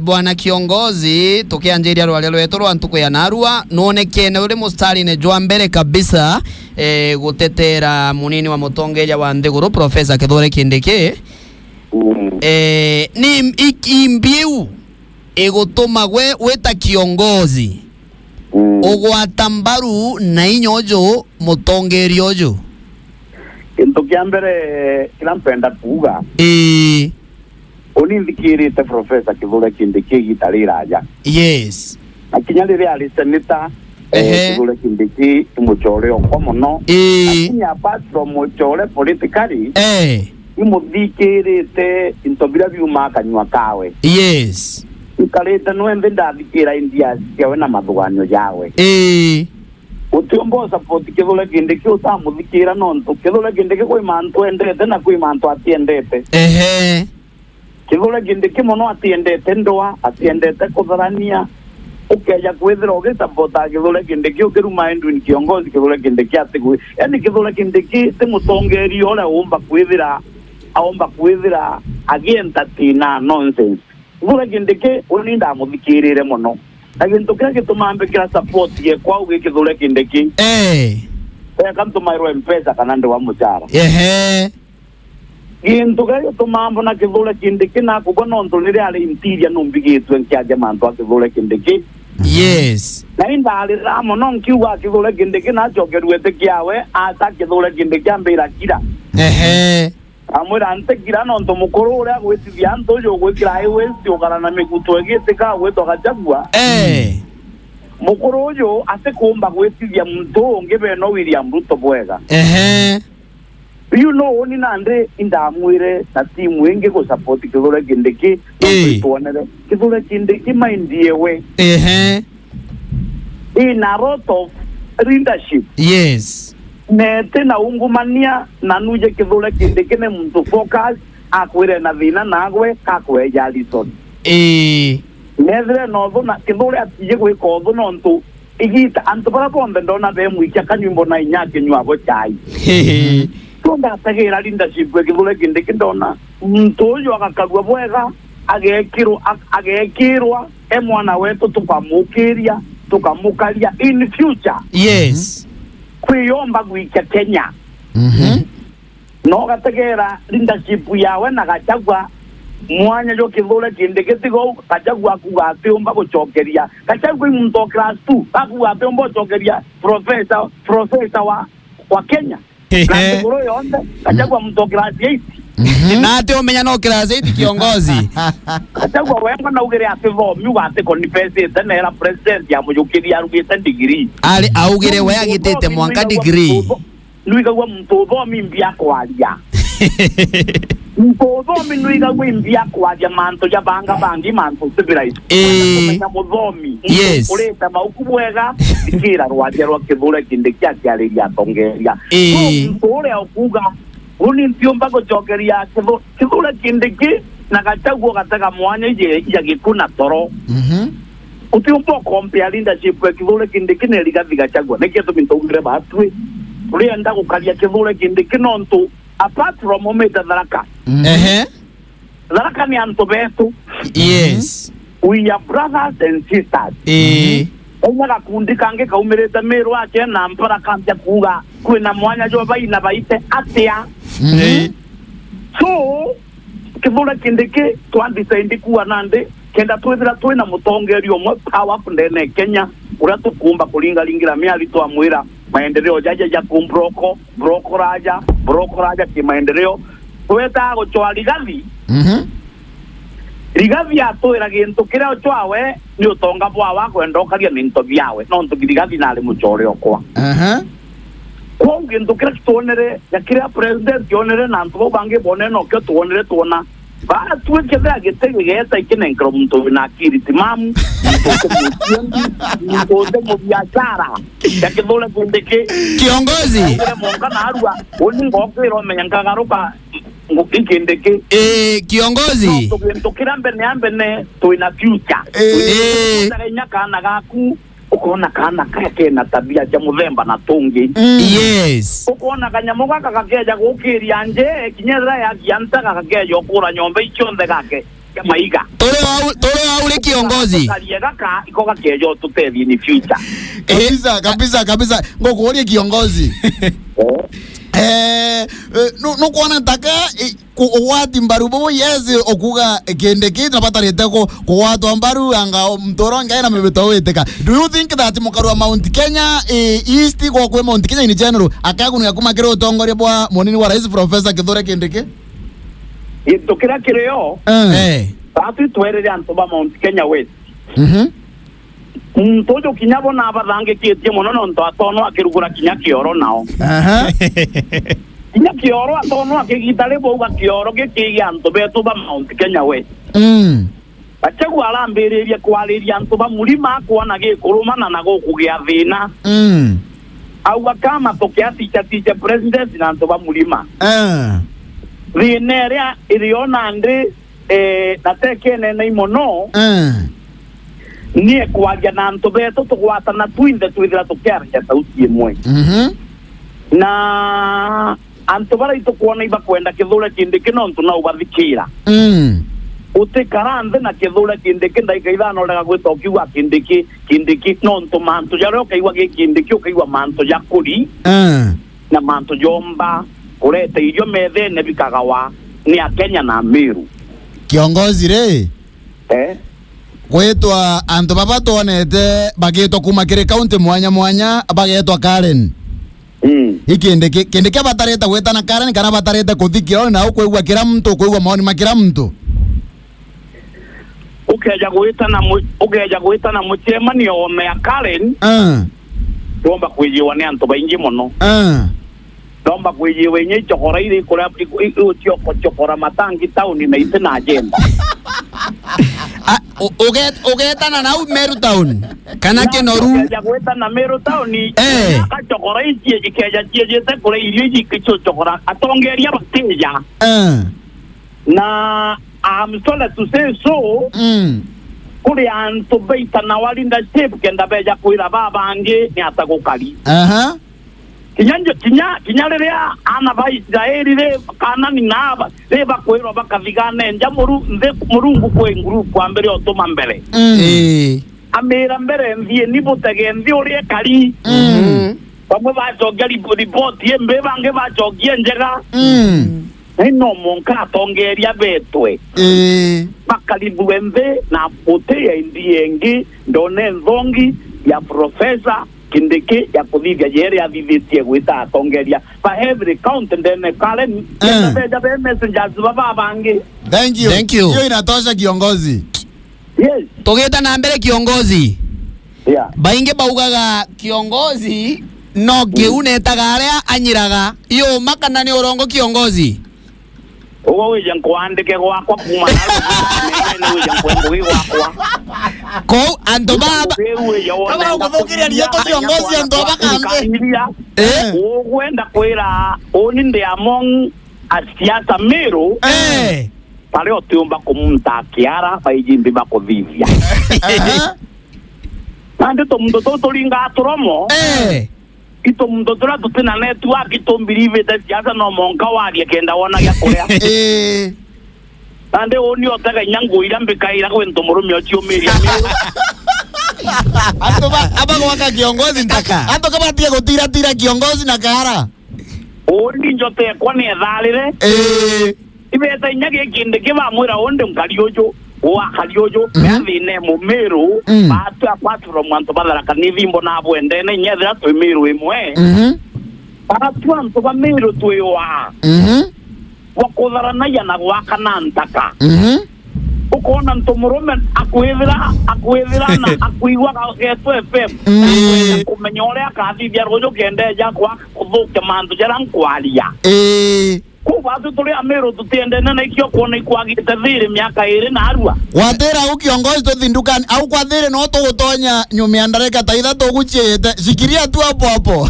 Bwana kiongozi tukianjiria rwale rwetu rwa ntuku ya narua nonekene uri mustarine jwa mbere kabisa gutetera munini wa mutongeja wa Nthiguru Profesa Kithure Kindiki ni ikimbiu egutuma gwe weta kiongozi ogwata mbaru na inyojo mutongeri ojo kintu kya mbere kila mpenda kuga onindikirite Profesa Kithure Kindiki gitariraja. Yes. Akinya riria ari seneta Kithure Kindiki tumuchore okwa muno. Akinya patro muchore politically. Imudikirite intobira biuma kanywa kawe. Yes. Ikarete nwende ndabikira India yawe na mathwanyo yawe. Utumbo support Kithure Kindiki utamudikira nonto Kithure Kindiki kwi mantu endete na kwi mantu atiendete. Kithure Kindiki muno atiendete ndoa atiendete kutharania ukeja kwithira ugisapota Kithure Kindiki ukiruma endu ni kiongozi Kithure Kindiki atigwe yani Kithure Kindiki ti mutongeri ora umba kwithira agenda tina nonsense. Kithure Kindiki uninda muthikirire muno agintu kira gitumambe kira support ye kwa ugi Kithure Kindiki kantumairwa mpesa kana ndo wa muchara gintu gayo tumambo na Kithure Kindiki na kugono ndonire ali intiria numbigitwe nkiaje mantu a Kithure Kindiki. Yes. Na inda ali ramo non kiwa Kithure Kindiki na jogerwete kiawe ata Kithure Kindiki ambira kira amwira ante kira no ndo mukuru uri agwitithia nto yo gwikira iwe ciogara na migutu egitika gwito gachagua mukuru uyu ate kumba gwitithia muntu ungi beno William Ruto bwega you know oni nande indamwire na timu ingi go support Kithure Kindiki tuonere Kithure Kindiki mindiewe in a lot of leadership. Yes. Nete na ungumania na nuje Kithure Kindiki ne muntu focus akwire na thina nagwe kakwe Jalison nezre nozo na Kithure atije gwika otho nontu igita antu para bonde ndona be mwikia kanyumbo na inyake nywago chai tonda tagira leadership gwe Kithure Kindiki ndona muntu uyu akakagwa bwega agekirwa mwana wetu tukamukiria tukamukaria in future. Yes. Kwiyomba gwika Kenya no gategera leadership yawe na gachagwa mwanya jo Kithure Kindiki tigo gachagwa kugatyomba gucokeria gachagwa muntu class 2 akugatyomba gucokeria professor wa Kenya na ngoro yonde gachagwa muntu class 8 na ate umenya no class 8 kiongozi gachagwa wenga na ugere atithomi ugate confess tena era president ya mujukiri arugite degree ali augire we agitete mwanka degree nuiga gwa muntu thomi mbia kwaria muthomi nuiga gwa mbia kwaria manto ya banga bangi manto civilized kumenya muthomi ureta mauku bwega ikira rwaje rwa Kithure Kindiki akiariria tongeria ure okuga uni ntiomba gucokeria Kithure Kindiki na gachagwo gatega mwanya ije ya gikuna toro utiumbo compare leadership ya Kithure Kindiki ne Rigathi Gachagua neketo mintongire batwe urienda gukaria Kithure Kindiki nontu apart from ometa Tharaka Tharaka ni anto betu. Yes. We are brothers and sisters. Onya kundi kange kaumirete meru ache na mpara kambya kuga kwina mwanya jo baina baite atia so Kithure Kindiki twandise kuwa nande kenda twithira twina mutongeri omwe powerful ndene Kenya uria tukumba kulingalingira miali twamwira maendeleo jaja ya kumbroko raja ki maendeleo tweta gochwa Rigathi Rigathi atwira gintu kiria ochwawe ni utonga bwa wako endokaria minto byawe no ntu Rigathi nale muchore okwa kwa gintu kiria tuonere ya kiria president yonere na ntu bange boneno ke tuonere tuona ba tuweke vya getege geta ikinenkro muntu na akiri timamu muntu mo biashara ya Kithure Kindiki kiongozi monga na arua oni ngokero menyangagaruka ngukindiki kiongozi tukira mbene tuina future nyaka na gaku ukona kana kake na tabia ya muthemba na tungi yes ukona kanyamo gaka kakeja gukiria nje kinyera ya kianta kakeja okura nyombe ichonde gake maiga tole ule kiongozi kaliega ikoga kejo tutethi ni future kabisa ngokuorie kiongozi no kuona taka kuwati mbaru bobo yezi okuga Kindiki nabatarite ko watu ambaru anga mtoronga ina mebeto weteka. Do you think that mukaru Mount Kenya East kwa kwe Mount Kenya in general akagu ya kuma kero tongore bwa monini wa rais Professor Kithure Kindiki itokira kireo tatu twerere antoba Mount Kenya West Mtojo kinyabo na abarange kietie mono nto atono akirugura kinya kioro nao kinya kioro atono akigitare boga kioro gekigia anto beto ba Mount Kenya West Bachagu alambereria kwaleria anto ba mulima kuona gekurumana na gokugia thina au kama tokea ticha president na anto ba mulima rineria iriona ande natekene na imono nie kwagia na anto beto tukwata na twinde twithira tukiaria sauti imwe na anto bara itukuona iba kwenda Kithure Kindiki no ntu na ubathikira utikaranthe na Kithure Kindiki ndaika ithano rega gwitokiwa Kindiki no ntu mantu jaro kaigwa Kindiki ukaigwa mantu jakuri na mantu jomba kurete ijo methene bikagawa ni Kenya na Meru kiongozi re gwetwa antu baba tonete bagitwa kuma kire county mwanya bagitwa Karen Kindiki batareta gwetana Karen kana batareta kuthikio na ukwigwa kila mtu ukwigwa maoni makira mtu ukeja gwetana muchemanio ome ya Karen tomba kwijiwa ni antu baingi muno tomba kwijiwa nye chokora ile kula chokora matangi town na itena agenda ugetana na Meru town kana Kenoru ukeja gwetana Meru town chokora ichie jikeja jete kula irio jikicho chokora atongeria bateja na I'm sorry to say so kuri antu beita na walinda shape kenda beja kuira babange ni atagukari kinyarerea ana ba Israeli re kana ni naba re bakwero bakavigana njamuru nde murungu kwe group kwa mbere otoma mbere amera mbere ndie nibutege ndi uri kari bamwe bajogia report yembe bange bajogia njega no monka tongeria betwe bakalibu embe na pote ya indiengi ndone nzongi ya Professor Kindiki ya kudhivya jere ya vivitie gwita tongeria pa every count ndene Karen ya be messengers baba bangi. Thank you hiyo inatosha kiongozi. Yes togeta na mbele kiongozi bainge baugaga kiongozi no kiune tagarea anyiraga iyo makana ni orongo kiongozi Uwe jankuandike gwakwa kuma na uwe jankuandike gwakwa ko ando baba kama ukuthukiria ni yeto kiongozi ando bakambe ugwenda kwira oninde among asiasa Meru pale otiumba kumunta kiara baijimbi bakovivya ande to mundo to linga atoromo ito mundo tora tutena network ito mbirive ta siasa no monka wali kenda wona ya korea ande oni otaka nyango irambe kaira kwento murumi ochio meria aba waka kiongozi ntaka anto kama tia gutira kiongozi na kara oni njote kwani ethalire ibeta nyage kinde kiba mwira onde mkaliojo wa kaliojo yathine mu Meru batu apatro mwanto badala kanivimbo na bwendene nyethira twi Meru imwe batu anto ba Meru twiwa wakutharana yana gwakana ntaka ukona ntomurume akwithira na akuigwa getu FM kumenya uria kathithia rũjũ kendeja kwa kuthukia mantu jara nkwaria kubatu tuli Meru tutendene na ikio kuona ikwagite thiri miaka iri na arua watera ukiongozi tuthindukani au kwa thiri no tugutonya nyumia ndareka ta ithatu guchiete sikiria tu hapo